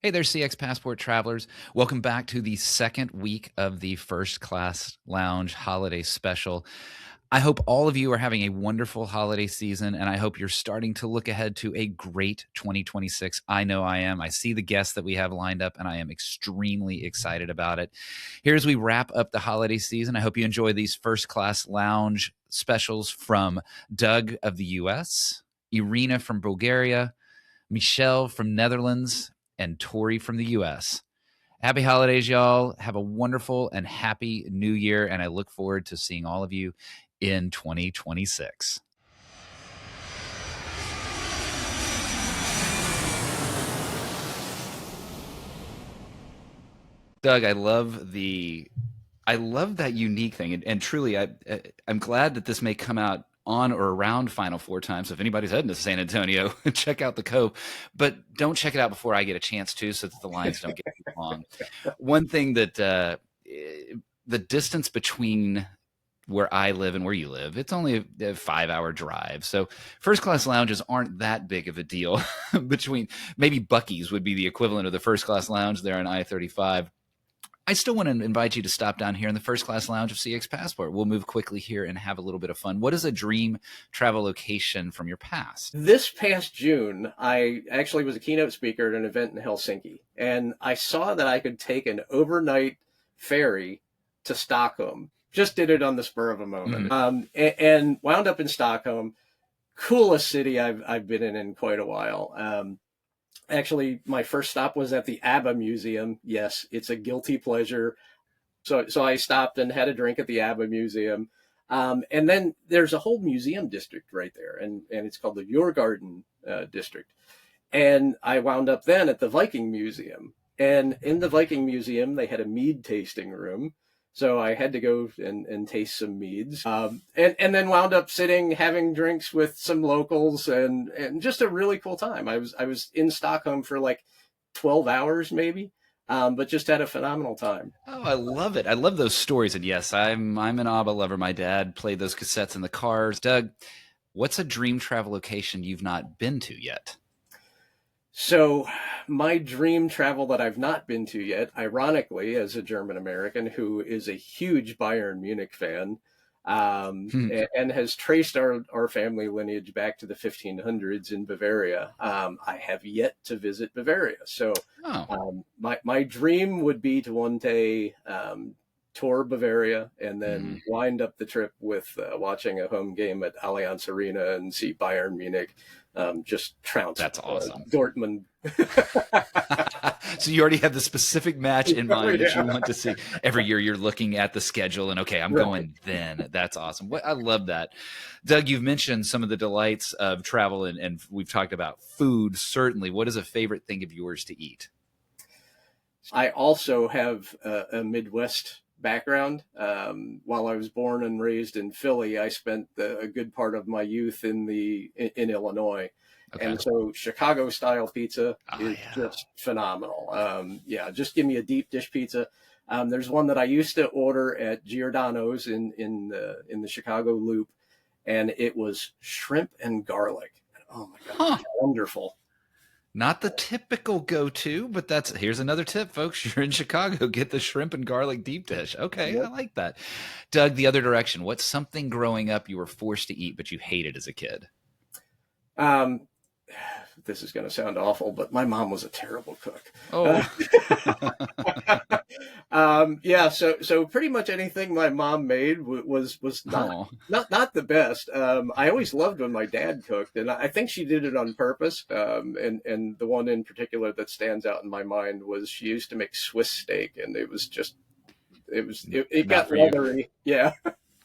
Hey there, CX Passport travelers. Welcome back to the second week of the First Class Lounge Holiday Special. I hope all of you are having a wonderful holiday season, and I hope you're starting to look ahead to a great 2026. I know I am. I see the guests that we have lined up, and I am extremely excited about it. Here as we wrap up the holiday season, I hope you enjoy these First Class Lounge specials from Doug of the US, Irina from Bulgaria, Michel from Netherlands, and Tori from the US. Happy holidays, y'all. Have a wonderful and happy new year. And I look forward to seeing all of you in 2026. Doug, I love that unique thing. And truly, I'm glad that this may come out on or around Final Four time. So if anybody's heading to San Antonio, check out the Cove. But don't check it out before I get a chance to, so that the lines don't get too long. One thing that the distance between where I live and where you live, it's only a 5-hour drive. So first class lounges aren't that big of a deal. Between maybe Buc-ee's would be the equivalent of the first class lounge there on I-35. I still want to invite you to stop down here in the first class lounge of CX Passport. We'll move quickly here and have a little bit of fun. What is a dream travel location from your past? This past June, I actually was a keynote speaker at an event in Helsinki, and I saw that I could take an overnight ferry to Stockholm. Just did it on the spur of a moment, and wound up in Stockholm. Coolest city I've been in quite a while. Actually, my first stop was at the ABBA Museum. Yes, it's a guilty pleasure. So I stopped and had a drink at the ABBA Museum. And then there's a whole museum district right there, and it's called the Djurgården district. And I wound up then at the Viking Museum. And in the Viking Museum, they had a mead tasting room. So I had to go and taste some meads, and then wound up sitting, having drinks with some locals, and just a really cool time. I was in Stockholm for like 12 hours maybe, but just had a phenomenal time. Oh, I love it. I love those stories. And yes, I'm an ABBA lover. My dad played those cassettes in the cars. Doug, what's a dream travel location you've not been to yet? So my dream travel that I've not been to yet, ironically, as a German American who is a huge Bayern Munich fan, and has traced our family lineage back to the 1500s in Bavaria, I have yet to visit Bavaria. So my dream would be to one day tour Bavaria and then wind up the trip with watching a home game at Allianz Arena and see Bayern Munich just trounce. That's awesome. Dortmund. So you already have the specific match in mind that you want to see. Every year you're looking at the schedule and, okay, I'm going then. That's awesome. I love that. Doug, you've mentioned some of the delights of travel, and we've talked about food, certainly. What is a favorite thing of yours to eat? I also have a Midwest background. While I was born and raised in Philly, I spent a good part of my youth in Illinois. Okay. And so Chicago style pizza is just phenomenal. Just give me a deep dish pizza. There's one that I used to order at Giordano's in the Chicago Loop, and it was shrimp and garlic. Oh my God, wonderful. Not the typical go-to, but here's another tip, folks. You're in Chicago, get the shrimp and garlic deep dish. Okay, yep. I like that. Doug, the other direction. What's something growing up you were forced to eat, but you hated as a kid? This is going to sound awful, but my mom was a terrible cook. Oh. So pretty much anything my mom made was not the best. I always loved when my dad cooked, and I think she did it on purpose. And the one in particular that stands out in my mind was she used to make Swiss steak, and it got leathery. Yeah.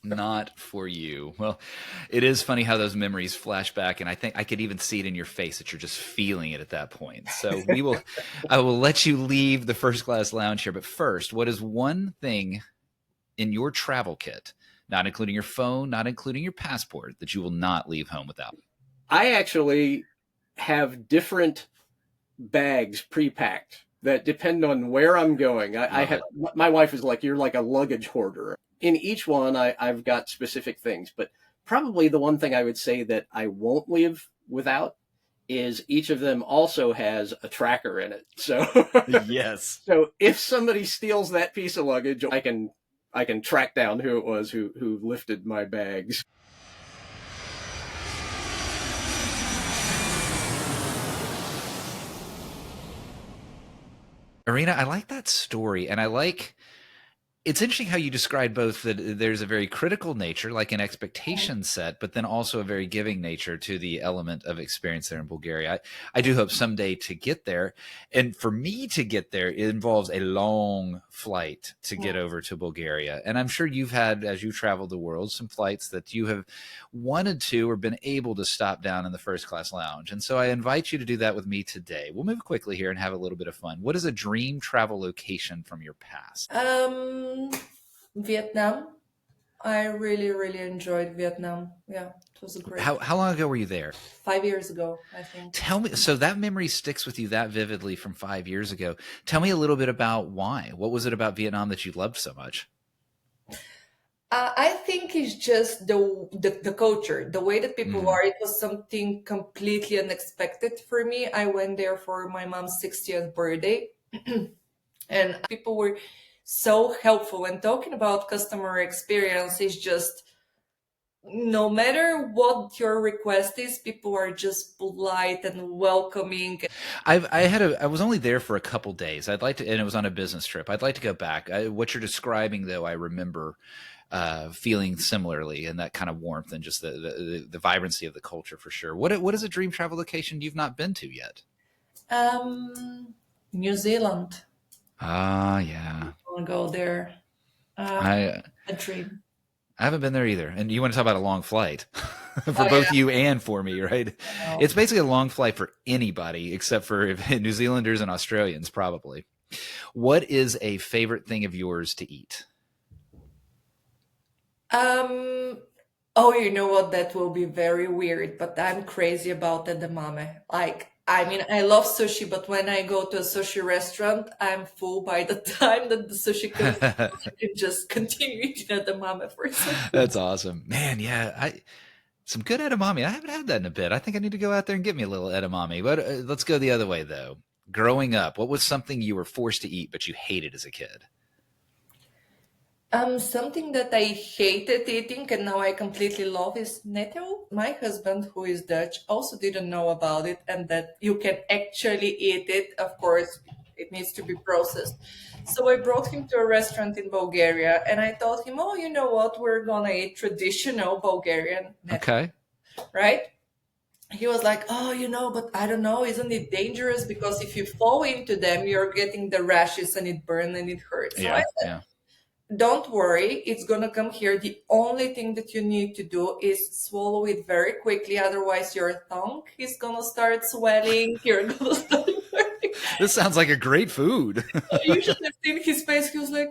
Not for you. Well, it is funny how those memories flash back, and I think I could even see it in your face that you're just feeling it at that point. So I will let you leave the first class lounge here. But first, what is one thing in your travel kit, not including your phone, not including your passport, that you will not leave home without? I actually have different bags pre-packed that depend on where I'm going. I have, my wife is like, you're like a luggage hoarder. In each one, I've got specific things, but probably the one thing I would say that I won't live without is each of them also has a tracker in it. So Yes. so if somebody steals that piece of luggage, I can track down who it was who lifted my bags. Irina, I like that story, and I like it's interesting how you describe both that there's a very critical nature, like an expectation set, but then also a very giving nature to the element of experience there in Bulgaria. I do hope someday to get there. And for me to get there, it involves a long flight to get over to Bulgaria. And I'm sure you've had, as you traveled the world, some flights that you have wanted to or been able to stop down in the first class lounge. And so I invite you to do that with me today. We'll move quickly here and have a little bit of fun. What is a dream travel location from your past? Vietnam. I really, really enjoyed Vietnam. Yeah, it was a great. How long ago were you there? 5 years ago, I think. Tell me, so that memory sticks with you that vividly from 5 years ago. Tell me a little bit about why. What was it about Vietnam that you loved so much? I think it's just the culture, the way that people are. It was something completely unexpected for me. I went there for my mom's 60th birthday, and people were so helpful. And talking about customer experience is just no matter what your request is, people are just polite and welcoming. I was only there for a couple days. I'd like to, and it was on a business trip. I'd like to go back. What you're describing, though, I remember feeling similarly, and that kind of warmth and just the vibrancy of the culture for sure. What is a dream travel location you've not been to yet? New Zealand. Ah, yeah. I want to go there. A dream. I haven't been there either. And you want to talk about a long flight for both you and for me, right? It's basically a long flight for anybody except for New Zealanders and Australians, probably. What is a favorite thing of yours to eat? Oh, you know what? That will be very weird, but I'm crazy about edamame. Like, I mean, I love sushi, but when I go to a sushi restaurant, I'm full by the time that the sushi comes. I can just continue eating edamame for sushi. That's awesome, man. Yeah, some good edamame. I haven't had that in a bit. I think I need to go out there and get me a little edamame. But let's go the other way, though. Growing up, what was something you were forced to eat but you hated as a kid? Something that I hated eating and now I completely love is nettle. My husband, who is Dutch, also didn't know about it and that you can actually eat it. Of course, it needs to be processed. So I brought him to a restaurant in Bulgaria and I told him, oh, you know what? We're gonna eat traditional Bulgarian nettle, Okay. right? He was like, oh, you know, but I don't know, isn't it dangerous? Because if you fall into them, you're getting the rashes and it burns and it hurts. So I said, Yeah. don't worry, it's gonna come here. The only thing that you need to do is swallow it very quickly, otherwise your tongue is gonna start swelling. You're gonna start burning. This sounds like a great food. You should have seen his face. He was like,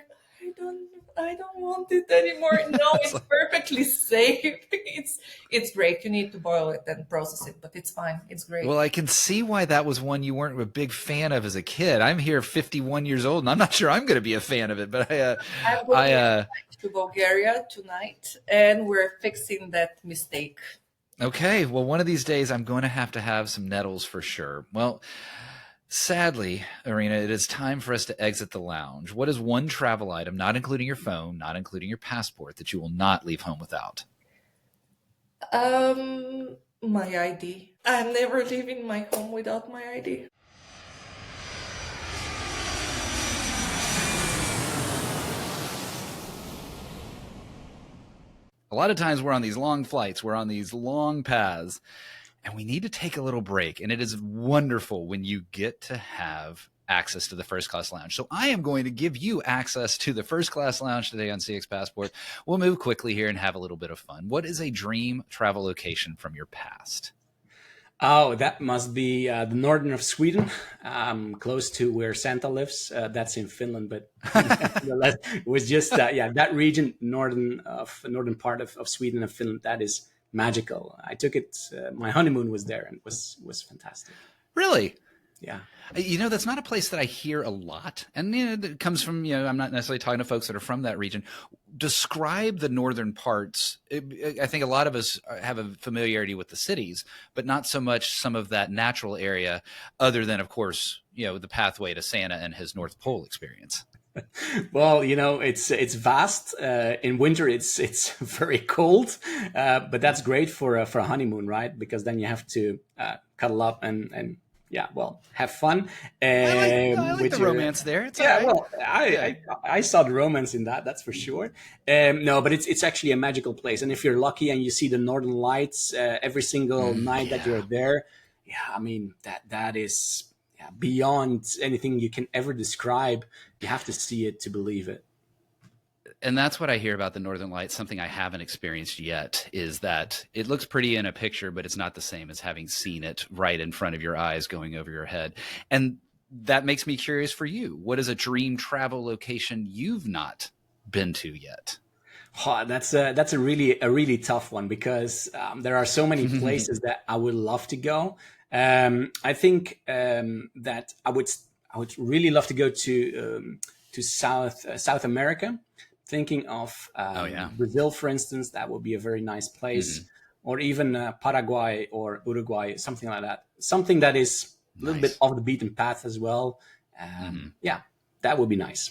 I don't want it anymore. No, it's perfectly safe. It's great. You need to boil it and process it, but it's fine. It's great. Well, I can see why that was one you weren't a big fan of as a kid. I'm here 51 years old, and I'm not sure I'm going to be a fan of it. But I'm going to Bulgaria tonight, and we're fixing that mistake. Okay. Well, one of these days, I'm going to have some nettles for sure. Well, sadly, Irina, it is time for us to exit the lounge. What is one travel item, not including your phone, not including your passport, that you will not leave home without? My ID. I'm never leaving my home without my ID. A lot of times we're on these long flights, we're on these long paths, and we need to take a little break. And it is wonderful when you get to have access to the first class lounge. So I am going to give you access to the first class lounge today on CX Passport. We'll move quickly here and have a little bit of fun. What is a dream travel location from your past? Oh, that must be the northern of Sweden, close to where Santa lives. That's in Finland, but it was just that region, northern part of Sweden and Finland. That is magical. I took it. My honeymoon was there, and it was fantastic. Really? Yeah. That's not a place that I hear a lot. And it comes from, I'm not necessarily talking to folks that are from that region. Describe the northern parts. I think a lot of us have a familiarity with the cities, but not so much some of that natural area, other than, of course, the pathway to Santa and his North Pole experience. Well, it's vast. In winter, it's very cold, but that's great for a honeymoon, right? Because then you have to cuddle up and have fun. I like the romance there. It's all right. Well, I saw the romance in that. That's for sure. No, but it's actually a magical place, and if you're lucky and you see the Northern Lights every single night that you're there, I mean that is beyond anything you can ever describe. You have to see it to believe it. And that's what I hear about the Northern Lights. Something I haven't experienced yet is that it looks pretty in a picture, but it's not the same as having seen it right in front of your eyes going over your head. And that makes me curious for you. What is a dream travel location you've not been to yet? Oh, that's a really tough one, because there are so many places that I would love to go. I think that I would really love to go to South America. Thinking of Brazil, for instance, that would be a very nice place, or even Paraguay or Uruguay, something like that. Something that is a little bit off the beaten path as well. Yeah, that would be nice.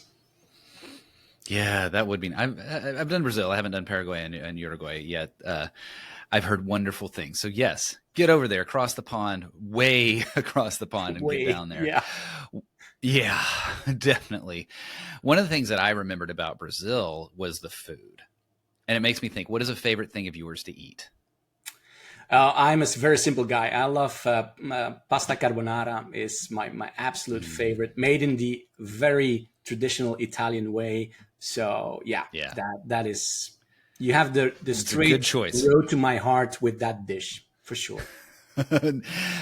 Yeah, that would be. I've done Brazil. I haven't done Paraguay and Uruguay yet. I've heard wonderful things. So yes, get over there, across the pond, way across the pond, and get down there. Yeah, definitely. One of the things that I remembered about Brazil was the food. And it makes me think, what is a favorite thing of yours to eat? I'm a very simple guy. I love pasta carbonara is my absolute favorite, made in the very traditional Italian way. So that is, you have the straight road to my heart with that dish, for sure.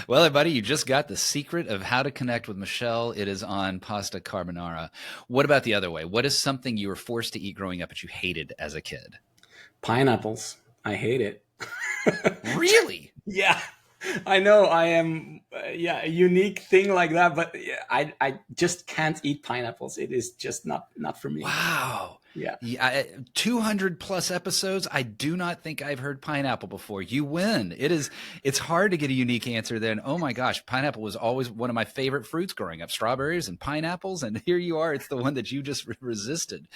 Well, buddy, you just got the secret of how to connect with Michel. It is on pasta carbonara. What about the other way? What is something you were forced to eat growing up that you hated as a kid? Pineapples. I hate it. Really? Yeah. I know I am a unique thing like that, but I just can't eat pineapples. It is just not for me. Wow. Yeah. 200 plus episodes. I do not think I've heard pineapple before. You win. It's hard to get a unique answer then. Oh my gosh. Pineapple was always one of my favorite fruits growing up, strawberries and pineapples. And here you are. It's the one that you just resisted.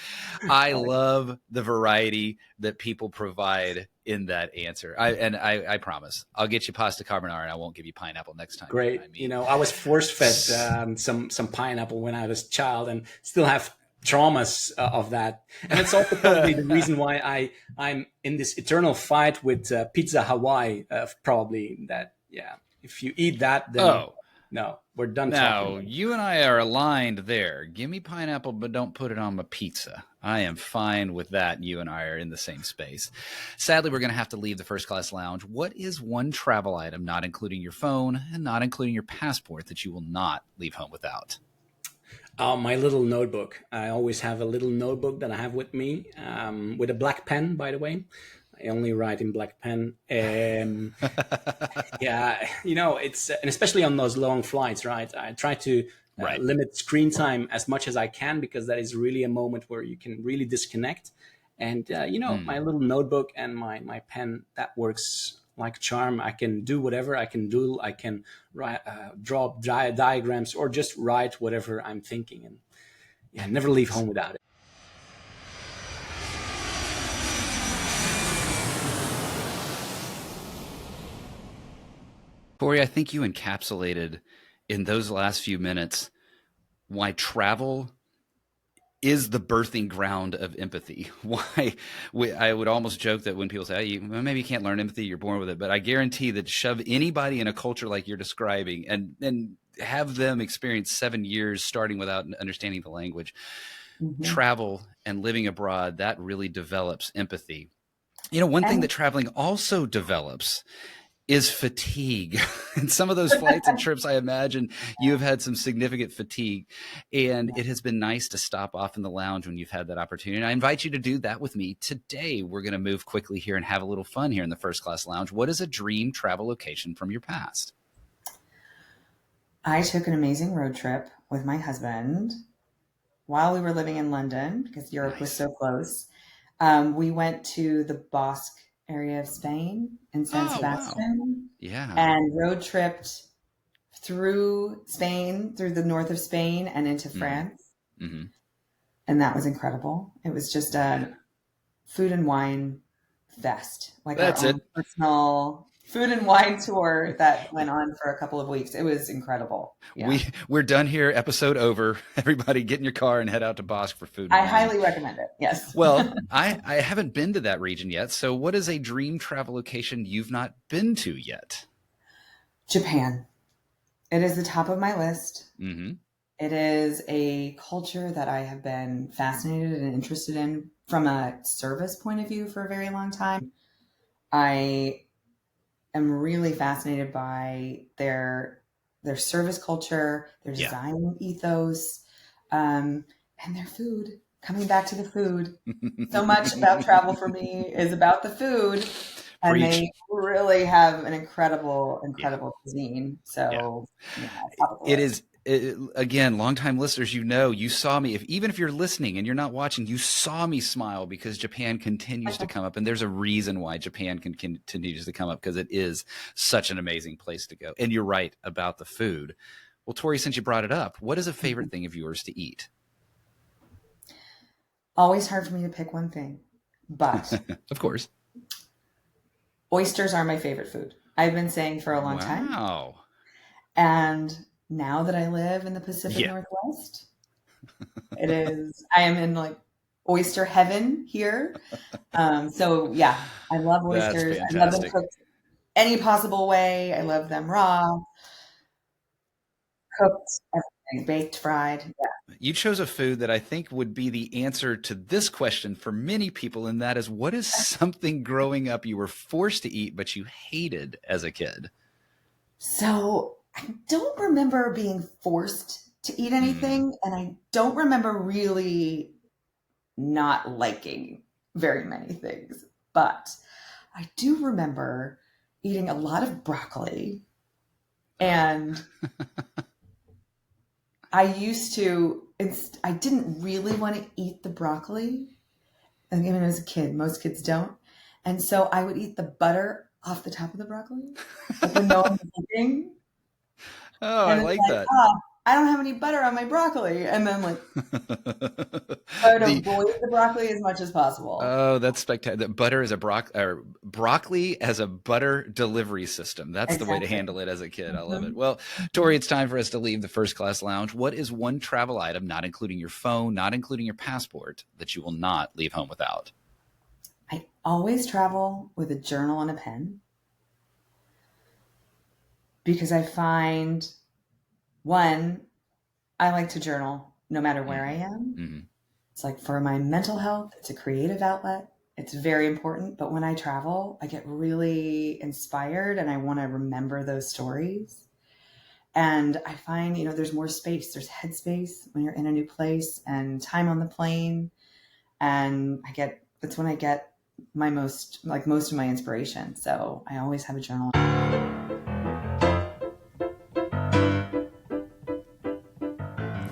I love the variety that people provide in that answer. I promise I'll get you pasta carbonara and I won't give you pineapple next time. Great. I was force fed some pineapple when I was a child and still have traumas of that. And it's also probably the reason why I'm in this eternal fight with Pizza Hawaii, probably that, if you eat that, then no, we're done talking. Now, you and I are aligned there. Give me pineapple, but don't put it on my pizza. I am fine with that. You and I are in the same space. Sadly, we're going to have to leave the first class lounge. What is one travel item, not including your phone and not including your passport, that you will not leave home without? My little notebook. I always have a little notebook that I have with me, with a black pen, by the way. I only write in black pen. It's, and especially on those long flights, right? I try to limit screen time as much as I can, because that is really a moment where you can really disconnect. And, my little notebook and my pen, that works like a charm. I can do whatever I can do. I can write, draw diagrams, or just write whatever I'm thinking. And never leave home without it. Tori, I think you encapsulated in those last few minutes why travel is the birthing ground of empathy. Why I would almost joke that when people say, maybe you can't learn empathy, you're born with it, but I guarantee that shove anybody in a culture like you're describing and have them experience 7 years starting without understanding the language, travel and living abroad, that really develops empathy. One thing that traveling also develops is fatigue. And some of those flights and trips, I imagine you have had some significant fatigue, and it has been nice to stop off in the lounge when you've had that opportunity. And I invite you to do that with me today. We're going to move quickly here and have a little fun here in the First Class Lounge. What is a dream travel location from your past? I took an amazing road trip with my husband while we were living in London because Europe was so close. We went to the Basque area of Spain in San Sebastian. Yeah. And road tripped through Spain, through the north of Spain and into France. Mm-hmm. And that was incredible. It was just a food and wine fest. Like That's our it. own personal food and wine tour that went on for a couple of weeks. It was incredible. Yeah. We're done here. Episode over. Everybody get in your car and head out to Basque for food. I highly recommend it. Yes. Well, I haven't been to that region yet. So what is a dream travel location you've not been to yet? Japan. It is the top of my list. Mm-hmm. It is a culture that I have been fascinated and interested in from a service point of view for a very long time. I am really fascinated by their service culture, their design ethos, and their food. Coming back to the food, so much about travel for me is about the food, and they really have an incredible cuisine. So it is. Again, longtime listeners, you saw me. Even if you're listening and you're not watching, you saw me smile because Japan continues to come up, and there's a reason why Japan continues to come up because it is such an amazing place to go. And you're right about the food. Well, Tori, since you brought it up, what is a favorite thing of yours to eat? Always hard for me to pick one thing, but of course, oysters are my favorite food. I've been saying for a long time. Wow. And now that I live in the Pacific Northwest, I am in like oyster heaven here. So yeah, I love oysters. I love them cooked any possible way. I love them raw, cooked, everything, baked, fried. Yeah. You chose a food that I think would be the answer to this question for many people, and that is, what is something growing up you were forced to eat but you hated as a kid? So I don't remember being forced to eat anything, and I don't remember really not liking very many things. But I do remember eating a lot of broccoli, and I didn't really want to eat the broccoli. And even as a kid, most kids don't. And so I would eat the butter off the top of the broccoli, like when no one was looking. Oh, and I like that. I don't have any butter on my broccoli. And then I would avoid the broccoli as much as possible. Oh, that's spectacular. Butter is broccoli as a butter delivery system. That's the way to handle it as a kid. I love it. Well, Tori, it's time for us to leave the First Class Lounge. What is one travel item, not including your phone, not including your passport, that you will not leave home without? I always travel with a journal and a pen. Because I find, one, I like to journal no matter where I am. Mm-hmm. It's like for my mental health, it's a creative outlet. It's very important. But when I travel, I get really inspired and I want to remember those stories. And I find, there's more space. There's headspace when you're in a new place and time on the plane. And that's when I get most of my inspiration. So I always have a journal.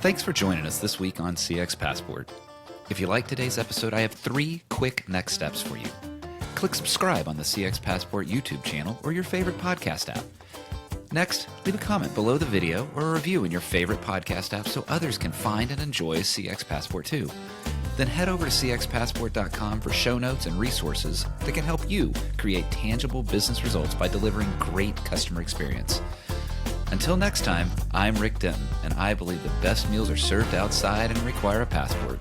Thanks for joining us this week on CX Passport. If you like today's episode, I have 3 quick next steps for you. Click subscribe on the CX Passport YouTube channel or your favorite podcast app. Next, leave a comment below the video or a review in your favorite podcast app so others can find and enjoy CX Passport too. Then head over to cxpassport.com for show notes and resources that can help you create tangible business results by delivering great customer experience. Until next time, I'm Rick Denton, and I believe the best meals are served outside and require a passport.